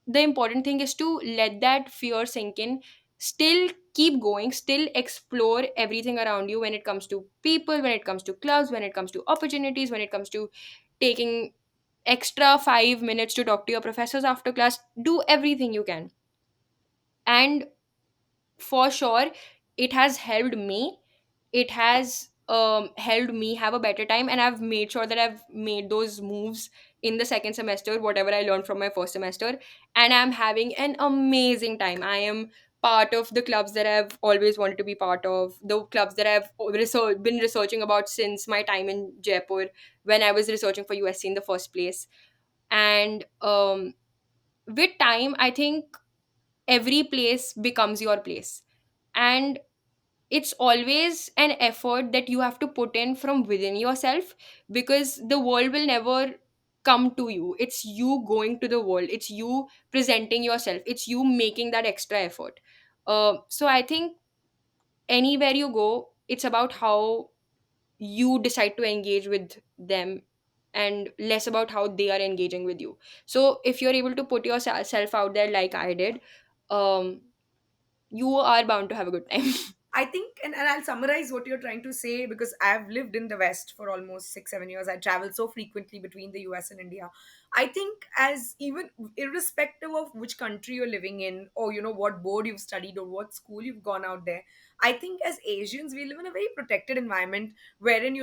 the important thing is to let that fear sink in, still keep going, still explore everything around you, when it comes to people, when it comes to clubs, when it comes to opportunities, when it comes to taking extra 5 minutes to talk to your professors after class. Do everything you can. And for sure, it has helped me. It has helped me have a better time, and I've made sure that I've made those moves in the second semester, whatever I learned from my first semester, and I'm having an amazing time. I am part of the clubs that I've always wanted to be part of, the clubs that I've been researching about since my time in Jaipur, when I was researching for USC in the first place. And with time, I think every place becomes your place. And it's always an effort that you have to put in from within yourself, because the world will never come to you. It's you going to the world, it's you presenting yourself, it's you making that extra effort. So I think anywhere you go, it's about how you decide to engage with them, and less about how they are engaging with you. So if you're able to put yourself out there like I did, um you are bound to have a good time. I think, and I'll summarize what you're trying to say because I've lived in the West for almost 6, 7 years. I travel so frequently between the US and India. I think, as even irrespective of which country you're living in, or what board you've studied or what school you've gone out there, I think as Asians, we live in a very protected environment wherein,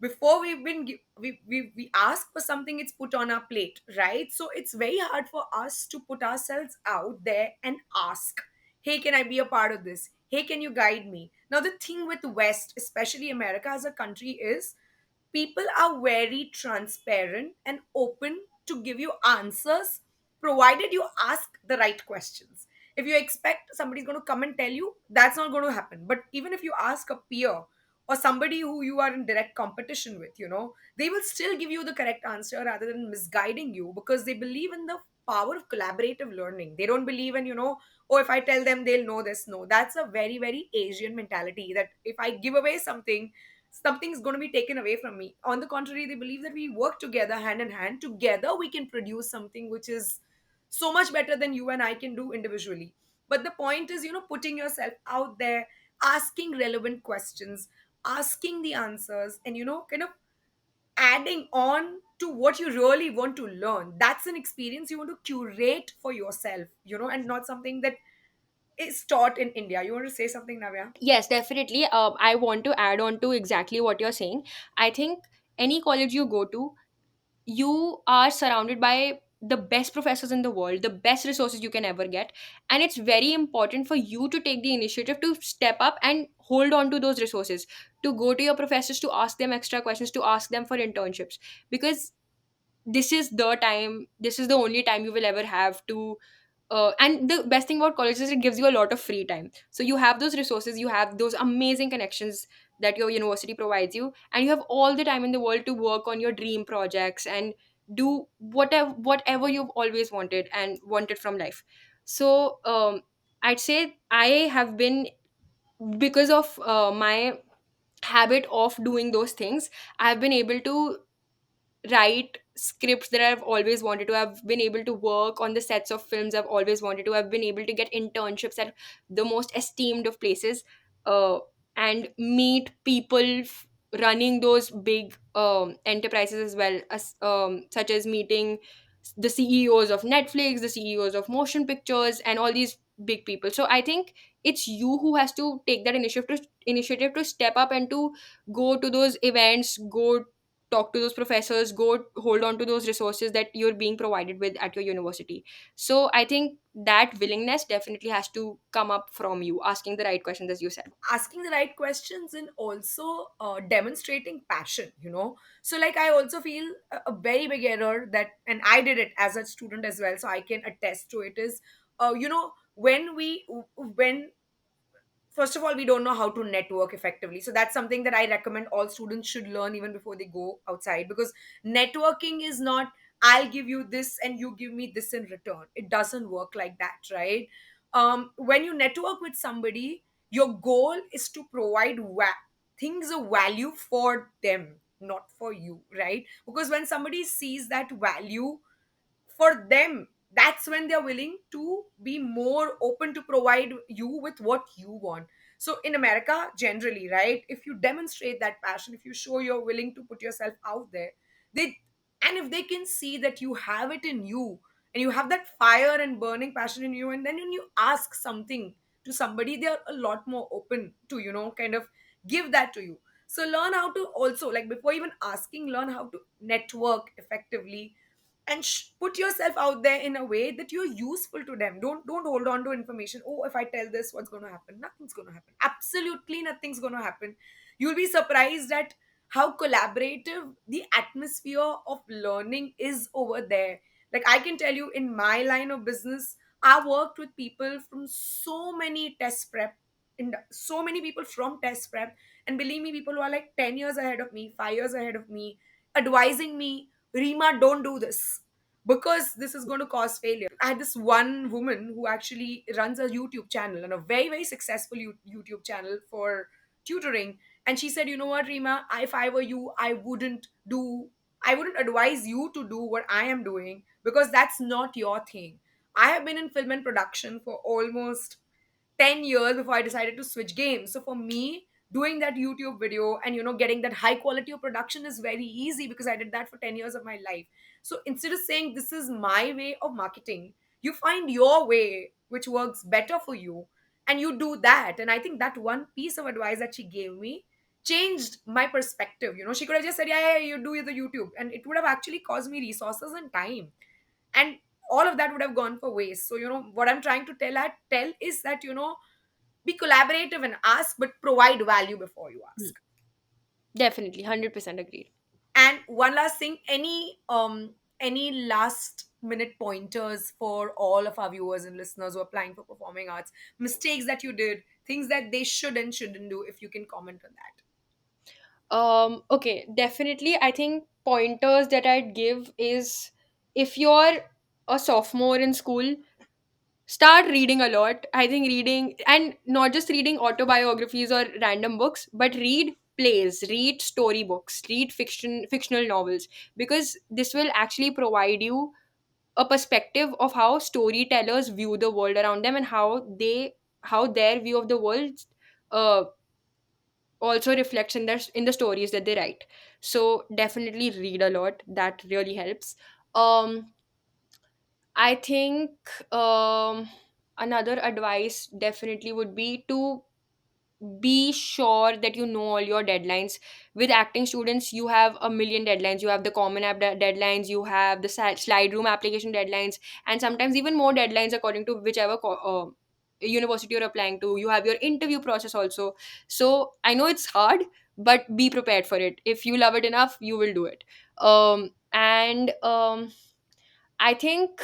before we ask for something, it's put on our plate, right? So it's very hard for us to put ourselves out there and ask, hey, can I be a part of this? Hey, can you guide me? Now the thing with West, especially America as a country, is people are very transparent and open to give you answers, provided you ask the right questions. If you expect somebody's going to come and tell you, that's not going to happen. But even if you ask a peer or somebody who you are in direct competition with, they will still give you the correct answer rather than misguiding you, because they believe in the power of collaborative learning. They don't believe in, oh, if I tell them, they'll know this. No, that's a very, very Asian mentality, that if I give away something, something's going to be taken away from me. On the contrary, they believe that we work together, hand in hand. Together, we can produce something which is so much better than you and I can do individually. But the point is, putting yourself out there, asking relevant questions, asking the answers, and, kind of adding on to what you really want to learn. That's an experience you want to curate for yourself, and not something that is taught in India. You want to say something, Navya? Yes, definitely. I want to add on to exactly what you're saying. I think any college you go to, you are surrounded by the best professors in the world, the best resources you can ever get. And it's very important for you to take the initiative to step up and hold on to those resources, to go to your professors, to ask them extra questions, to ask them for internships. Because this is the time, this is the only time you will ever have to and the best thing about college is it gives you a lot of free time. So you have those resources, you have those amazing connections that your university provides you, and you have all the time in the world to work on your dream projects and do whatever you've always wanted from life. So I'd say I have been, because of my habit of doing those things, I've been able to write scripts that I've always wanted to. I've been able to work on the sets of films I've always wanted to. I've been able to get internships at the most esteemed of places, uh, and meet people running those big enterprises as well, as such as meeting the CEOs of Netflix, the CEOs of motion pictures, and all these big people. So I think it's you who has to take that initiative to step up and to go to those events, go talk to those professors, go hold on to those resources that you're being provided with at your university. So I think that willingness definitely has to come up from you asking the right questions, as you said. Asking the right questions and also demonstrating passion, so like I also feel a very big error that, and I did it as a student as well, so I can attest to it, is when first of all, we don't know how to network effectively, so that's something that I recommend all students should learn even before they go outside, because networking is not, I'll give you this and you give me this in return. It doesn't work like that, right? When you network with somebody, your goal is to provide things of value for them, not for you, right? Because when somebody sees that value for them, that's when they're willing to be more open to provide you with what you want. So in America generally, right, if you demonstrate that passion, if you show you're willing to put yourself out there, they, and if they can see that you have it in you, and you have that fire and burning passion in you, and then when you ask something to somebody, they're a lot more open to kind of give that to you. So learn how to also, like, before even asking, learn how to network effectively, and put yourself out there in a way that you're useful to them. Don't hold on to information. Oh, if I tell this, what's going to happen? Nothing's going to happen. Absolutely nothing's going to happen. You'll be surprised at how collaborative the atmosphere of learning is over there. Like, I can tell you, in my line of business, I worked with people from so many test prep, and so many people from test prep, and believe me, people who are like 10 years ahead of me, 5 years ahead of me, advising me, Rima, don't do this because this is going to cause failure. I had this one woman who actually runs a YouTube channel, and a very, very successful YouTube channel for tutoring. And she said, you know what, Rima, if I were you, I wouldn't advise you to do what I am doing, because that's not your thing. I have been in film and production for almost 10 years before I decided to switch games. So for me, doing that YouTube video and getting that high quality of production is very easy, because I did that for 10 years of my life. So instead of saying this is my way of marketing, you find your way which works better for you, and you do that. And I think that one piece of advice that she gave me changed my perspective. She could have just said, yeah, yeah, you do the YouTube, and it would have actually caused me resources and time, and all of that would have gone for waste. So what I'm trying to tell is that be collaborative and ask, but provide value before you Hmm. ask. Definitely, 100% agreed. And one last thing, any last minute pointers for all of our viewers and listeners who are applying for performing arts, mistakes that you did, things that they should and shouldn't do, if you can comment on that. Okay, definitely. I think pointers that I'd give is, if you're a sophomore in school, start reading a lot. I think reading, and not just reading autobiographies or random books, but read plays, read storybooks, read fictional novels, because this will actually provide you a perspective of how storytellers view the world around them, and how their view of the world uh, also reflects in the stories that they write. So definitely read a lot. That really helps. um I think another advice definitely would be to be sure that you know all your deadlines. With acting students, you have a million deadlines. You have the common app deadlines, you have the SlideRoom application deadlines, and sometimes even more deadlines according to whichever university you're applying to. You have your interview process also. So I know it's hard, but be prepared for it. If you love it enough, you will do it. And I think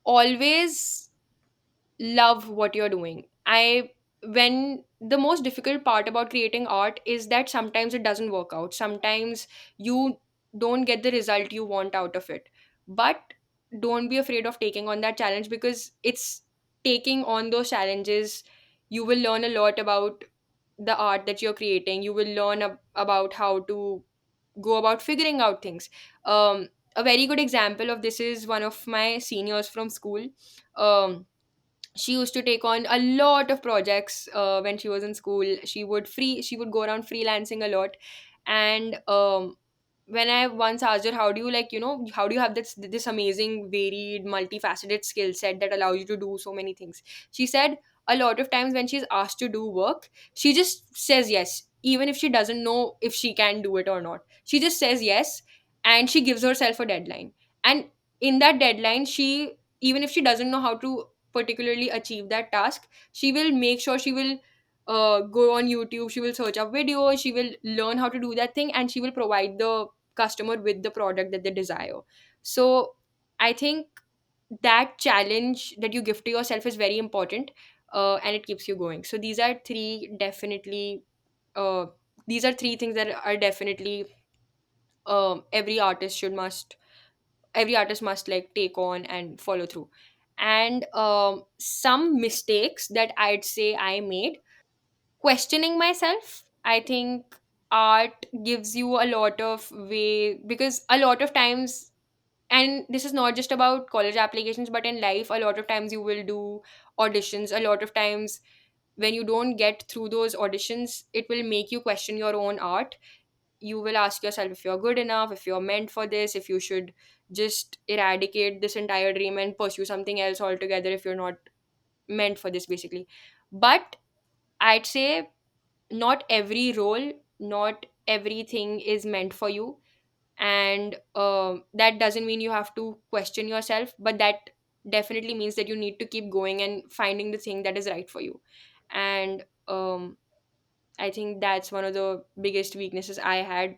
always love what you're doing. When the most difficult part about creating art is that sometimes it doesn't work out. Sometimes you don't get the result you want out of it. But don't be afraid of taking on that challenge, because it's taking on those challenges, you will learn a lot about the art that you're creating. You will learn about how to go about figuring out things. A very good example of this is one of my seniors from school. She used to take on a lot of projects when she was in school. She would go around freelancing a lot. And when I once asked her, how do you, how do you have this amazing, varied, multifaceted skill set that allows you to do so many things, she said a lot of times when she's asked to do work, she just says yes. even if she doesn't know if she can do it or not. She just says yes, and she gives herself a deadline. And in that deadline, she, even if she doesn't know how to particularly achieve that task, she will make sure she will go on YouTube, she will search up videos, she will learn how to do that thing, and she will provide the customer with the product that they desire. So I think that challenge that you give to yourself is very important, and it keeps you going. So these are three definitely, uh, these are three things that are definitely, every artist should must every artist must like take on and follow through. And some mistakes that I'd say I made: questioning myself. I think art gives you a lot of way, because a lot of times, and this is not just about college applications but in life, a lot of times you will do auditions. A lot of times when you don't get through those auditions, it will make you question your own art. You will ask yourself if you're good enough, if you're meant for this, if you should just eradicate this entire dream and pursue something else altogether if you're not meant for this, basically. But I'd say not every role, not everything is meant for you. And that doesn't mean you have to question yourself, but that definitely means that you need to keep going and finding the thing that is right for you. And I think that's one of the biggest weaknesses I had,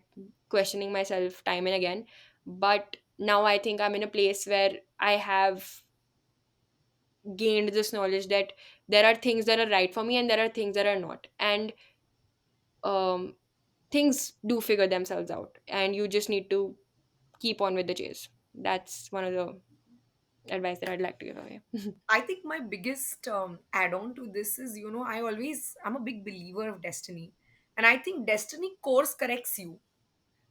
questioning myself time and again. But now I think I'm in a place where I have gained this knowledge that there are things that are right for me and there are things that are not. And um, things do figure themselves out, and you just need to keep on with the chase. That's one of the advice that I'd like to give away. I think my biggest add-on to this is, I'm a big believer of destiny, and I think destiny course corrects you.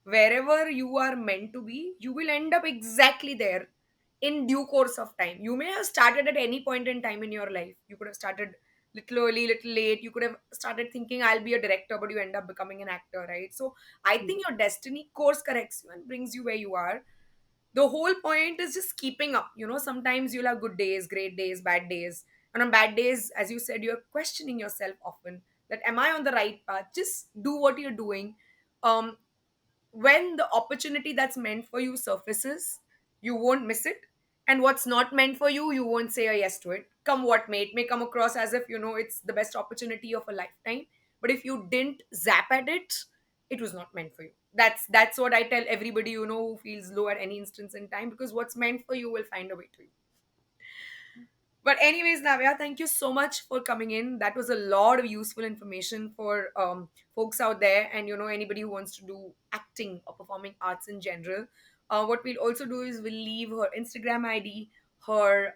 Wherever you are meant to be, you will end up exactly there in due course of time. You may have started at any point in time in your life. You could have started little early, little late. You could have started thinking I'll be a director, but you end up becoming an actor, right? So I think your destiny course corrects you and brings you where you are. The whole point is just keeping up. Sometimes you'll have good days, great days, bad days. And on bad days, as you said, you're questioning yourself often that am I on the right path? Just do what you're doing. um when the opportunity that's meant for you surfaces, you won't miss it. And what's not meant for you, you won't say a yes to it. Come what may, it may come across as if it's the best opportunity of a lifetime. But if you didn't zap at it, it was not meant for you. That's what I tell everybody who feels low at any instance in time, because what's meant for you will find a way to you. But anyways, Navya, thank you so much for coming in. That was a lot of useful information for folks out there, and anybody who wants to do acting or performing arts in general. What we'll also do is we'll leave her Instagram ID, her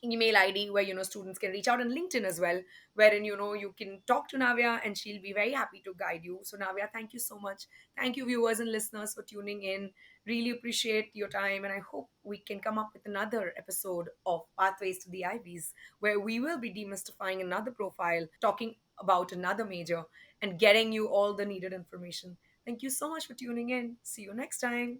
email ID, where students can reach out, and LinkedIn as well, wherein you can talk to Navya and she'll be very happy to guide you. So Navya, thank you so much. Thank you, viewers and listeners, for tuning in. Really appreciate your time, and I hope we can come up with another episode of Pathways to the Ivies, where we will be demystifying another profile, talking about another major, and getting you all the needed information. Thank you so much for tuning in. See you next time.